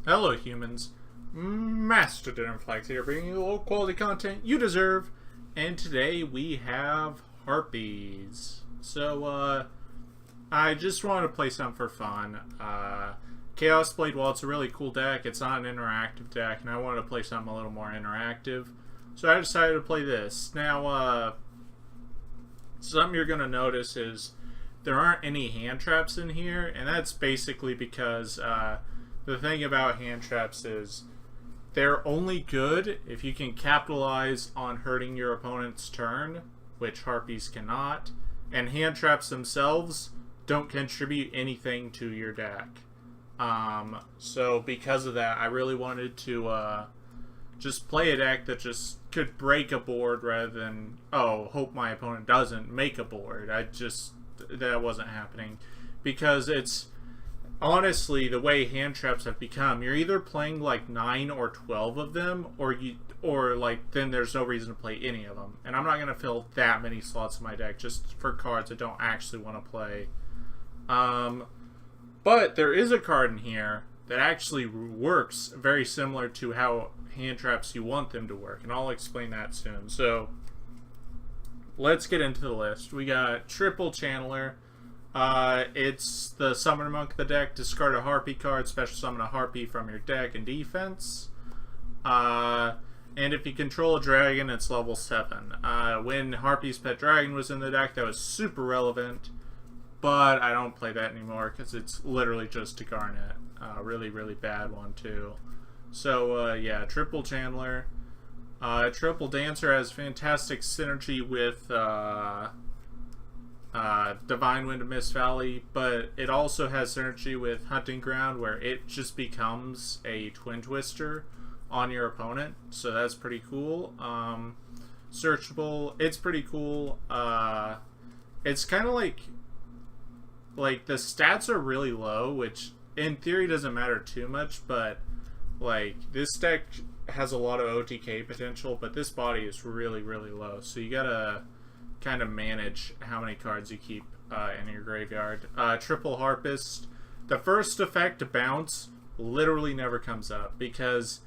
Hello humans, Master DinnerFlax here, bringing you the low quality content you deserve, and today we have Harpies. So, I just wanted to play something for fun. Chaos Blade, while it's a really cool deck, it's not an interactive deck, and I wanted to play something a little more interactive. So I decided to play this. Now, something you're going to notice is there aren't any hand traps in here, and that's basically because, the thing about hand traps is they're only good if you can capitalize on hurting your opponent's turn, which Harpies cannot, and hand traps themselves don't contribute anything to your deck. So because of that, I really wanted to just play a deck that just could break a board rather than, oh, hope my opponent doesn't make a board. That wasn't happening, because it's honestly the way hand traps have become. You're either playing like 9 or 12 of them, or like then there's no reason to play any of them. And I'm not gonna fill that many slots in my deck just for cards I don't actually want to play. But there is a card in here that actually works very similar to how hand traps you want them to work, and I'll explain that soon. So let's get into the list. We got Triple Channeler. It's the Summoner Monk of the deck. Discard a Harpie card, special summon a Harpie from your deck in defense. And if you control a dragon, it's level 7. When Harpie's Pet Dragon was in the deck, that was super relevant, but I don't play that anymore because it's literally just a Garnet. Really, really bad one too. So, yeah, Triple Channeler. Triple Dancer has fantastic synergy with Divine Wind of Mist Valley, but it also has synergy with Hunting Ground, where it just becomes a Twin Twister on your opponent, so that's pretty cool. Searchable, it's pretty cool. It's kind of like the stats are really low, which in theory doesn't matter too much, but like this deck has a lot of OTK potential, but this body is really, really low, so you gotta kind of manage how many cards you keep in your graveyard. Triple Harpist. The first effect to bounce literally never comes up, because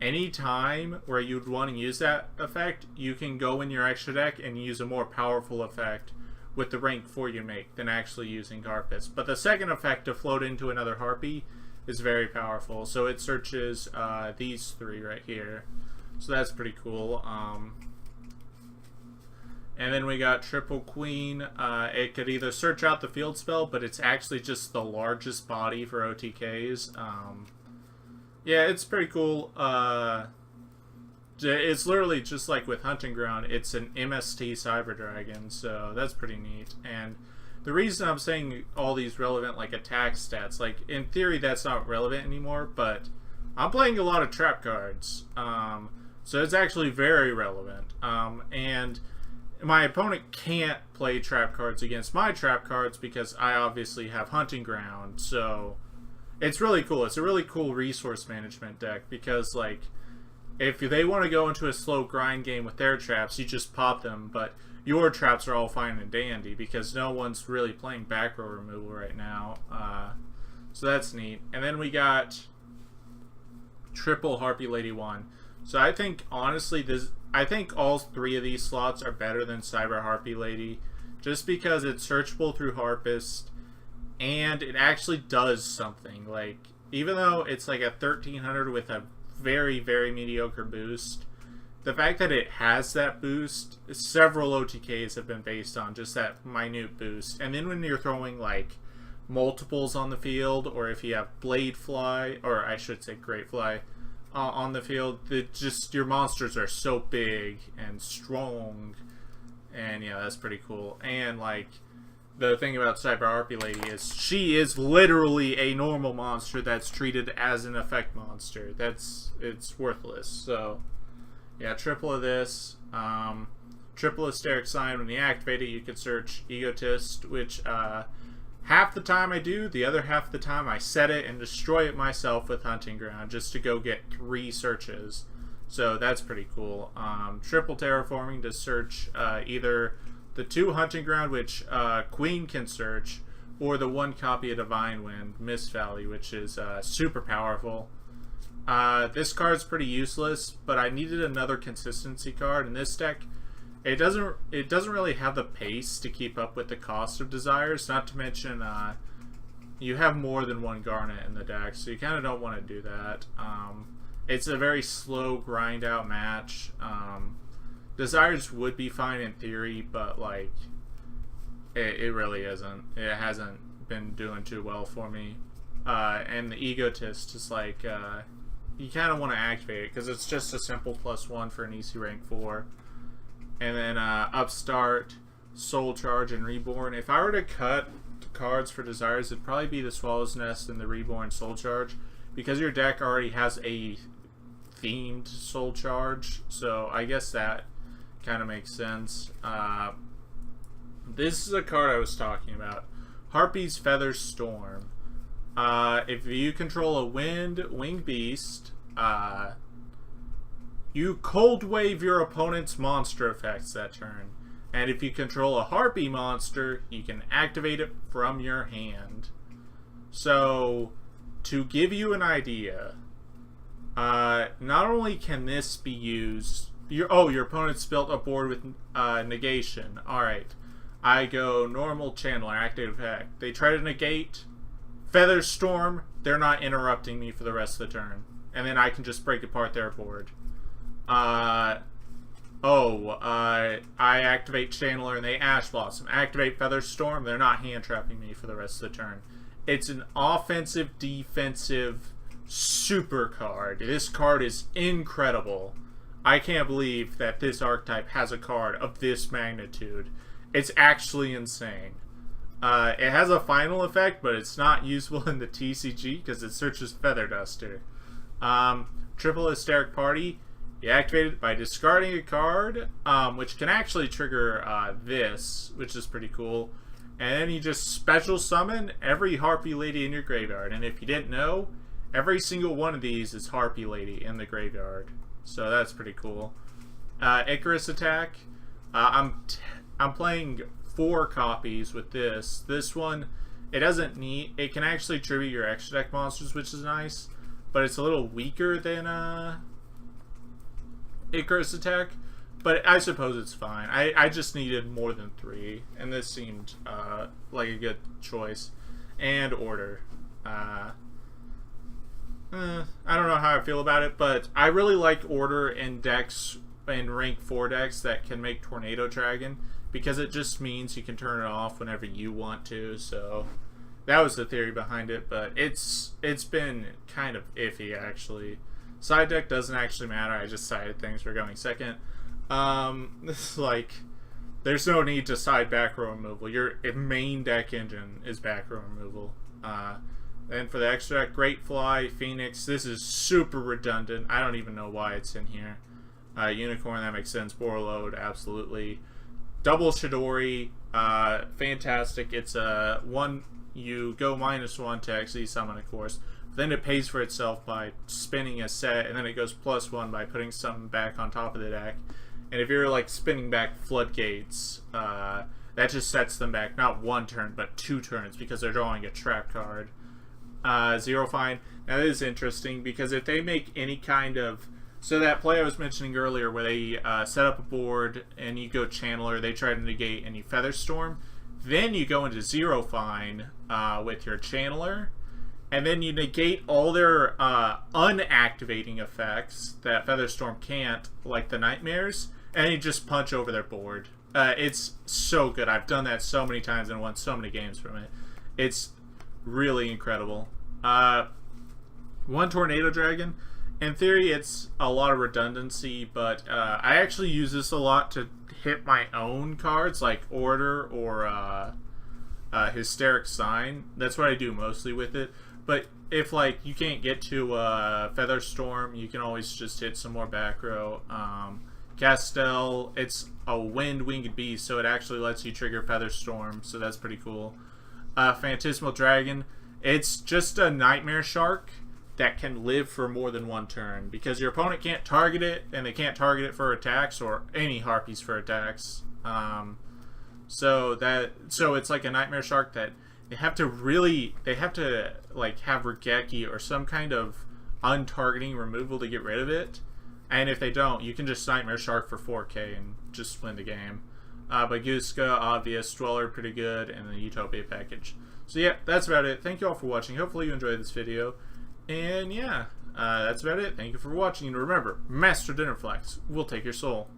any time where you'd want to use that effect, you can go in your extra deck and use a more powerful effect with the rank 4 you make than actually using Harpist. But the second effect to float into another Harpie is very powerful. So it searches these 3 right here. So that's pretty cool. And then we got Triple Queen. It could either search out the field spell, but it's actually just the largest body for OTKs. Yeah, it's pretty cool. It's literally just like with Hunting Ground. It's an MST Cyber Dragon, so that's pretty neat. And the reason I'm saying all these relevant like attack stats, like in theory that's not relevant anymore, but I'm playing a lot of trap cards. So it's actually very relevant. And my opponent can't play trap cards against my trap cards because I obviously have Hunting Ground, so it's really cool. It's a really cool resource management deck, because like if they want to go into a slow grind game with their traps, you just pop them, but your traps are all fine and dandy because no one's really playing back row removal right now. So that's neat. And then we got Triple Harpie Lady 1. So I think honestly I think all 3 of these slots are better than Cyber Harpie Lady, just because it's searchable through Harpist, and it actually does something. Like, even though it's like a 1300 with a very, very mediocre boost, the fact that it has that boost, several OTKs have been based on just that minute boost. And then when you're throwing like multiples on the field, or if you have Blade Fly, or I should say Great Fly, on the field, your monsters are so big and strong, and yeah, that's pretty cool. And like the thing about Cyber Harpie Lady is she is literally a normal monster that's treated as an effect monster. It's worthless. So yeah, triple of this. Triple Hysteric Sign. When you activate it, you can search Egotist, which half the time I do, the other half the time I set it and destroy it myself with Hunting Ground just to go get 3 searches. So that's pretty cool. Triple Terraforming to search either the 2 Hunting Ground, which Queen can search, or the 1 copy of Divine Wind, Mist Valley, which is super powerful. This card's pretty useless, but I needed another consistency card, and this deck, it doesn't really have the pace to keep up with the cost of Desires, not to mention you have more than one Garnet in the deck, so you kind of don't want to do that. It's a very slow grind out match. Desires would be fine in theory, but like it really isn't. It hasn't been doing too well for me. And the Egotist is like you kind of want to activate it because it's just a simple +1 for an EC rank 4. And then Upstart, Soul Charge, and Reborn. If I were to cut cards for Desires, it'd probably be the Swallow's Nest and the Reborn Soul Charge, because your deck already has a themed Soul Charge, so I guess that kind of makes sense. This is a card I was talking about. Harpie's Feather Storm. If you control a winged beast, you cold wave your opponent's monster effects that turn. And if you control a Harpie monster, you can activate it from your hand. So, to give you an idea, not only can this be used... your opponent's built a board with negation. Alright. I go normal channeler, active effect. They try to negate Feather Storm, they're not interrupting me for the rest of the turn. And then I can just break apart their board. I activate Channeler and they Ash Blossom. Activate Feather Storm, they're not hand trapping me for the rest of the turn. It's an offensive, defensive super card. This card is incredible. I can't believe that this archetype has a card of this magnitude. It's actually insane. It has a final effect, but it's not usable in the TCG because it searches Feather Duster. Triple Hysteric Party. You activate it by discarding a card, which can actually trigger this, which is pretty cool. And then you just special summon every Harpie Lady in your graveyard. And if you didn't know, every single one of these is Harpie Lady in the graveyard. So that's pretty cool. Icarus Attack. I'm playing 4 copies with this. This one, it doesn't need... It can actually tribute your extra deck monsters, which is nice. But it's a little weaker than... Icarus Attack, but I suppose it's fine. I just needed more than 3, and this seemed like a good choice. And Order. I don't know how I feel about it, but I really like Order in decks, in rank 4 decks that can make Tornado Dragon, because it just means you can turn it off whenever you want to. So that was the theory behind it, but it's been kind of iffy actually. Side deck doesn't actually matter. I just sided things for going second. This is like, there's no need to side back row removal. Your main deck engine is back row removal. And for the extra deck, Great Fly, Phoenix. This is super redundant. I don't even know why it's in here. Unicorn, that makes sense. Borreload, absolutely. Double Shidori, fantastic. It's a you go -1 to XD summon, of course. Then it pays for itself by spinning a set, and then it goes +1 by putting something back on top of the deck. And if you're like spinning back Floodgates, that just sets them back not 1 turn, but 2 turns, because they're drawing a trap card. Zero Fine. Now this is interesting, because if they make any kind of... So that play I was mentioning earlier, where they set up a board, and you go Channeler, they try to negate, and you Feather Storm. Then you go into Zero Fine with your Channeler, and then you negate all their unactivating effects that Featherstorm can't, like the Nightmares, and you just punch over their board. It's so good. I've done that so many times and won so many games from it. It's really incredible. 1 Tornado Dragon. In theory, it's a lot of redundancy, but I actually use this a lot to hit my own cards, like Order or Hysteric Sign. That's what I do mostly with it. But if like you can't get to Featherstorm, you can always just hit some more back row. Castel, it's a winged beast, so it actually lets you trigger Featherstorm, so that's pretty cool. Phantasmal Dragon, it's just a Nightmare Shark that can live for more than 1 turn, because your opponent can't target it, and they can't target it for attacks, or any Harpies for attacks. So it's like a Nightmare Shark that they have to like have Regeki or some kind of untargeting removal to get rid of it. And if they don't, you can just Nightmare Shark for 4k and just win the game. But Guska, obvious, Dweller, pretty good, and the Utopia package. So yeah, that's about it. Thank you all for watching. Hopefully you enjoyed this video. And yeah, that's about it. Thank you for watching. And remember, Master DinnerFlax will take your soul.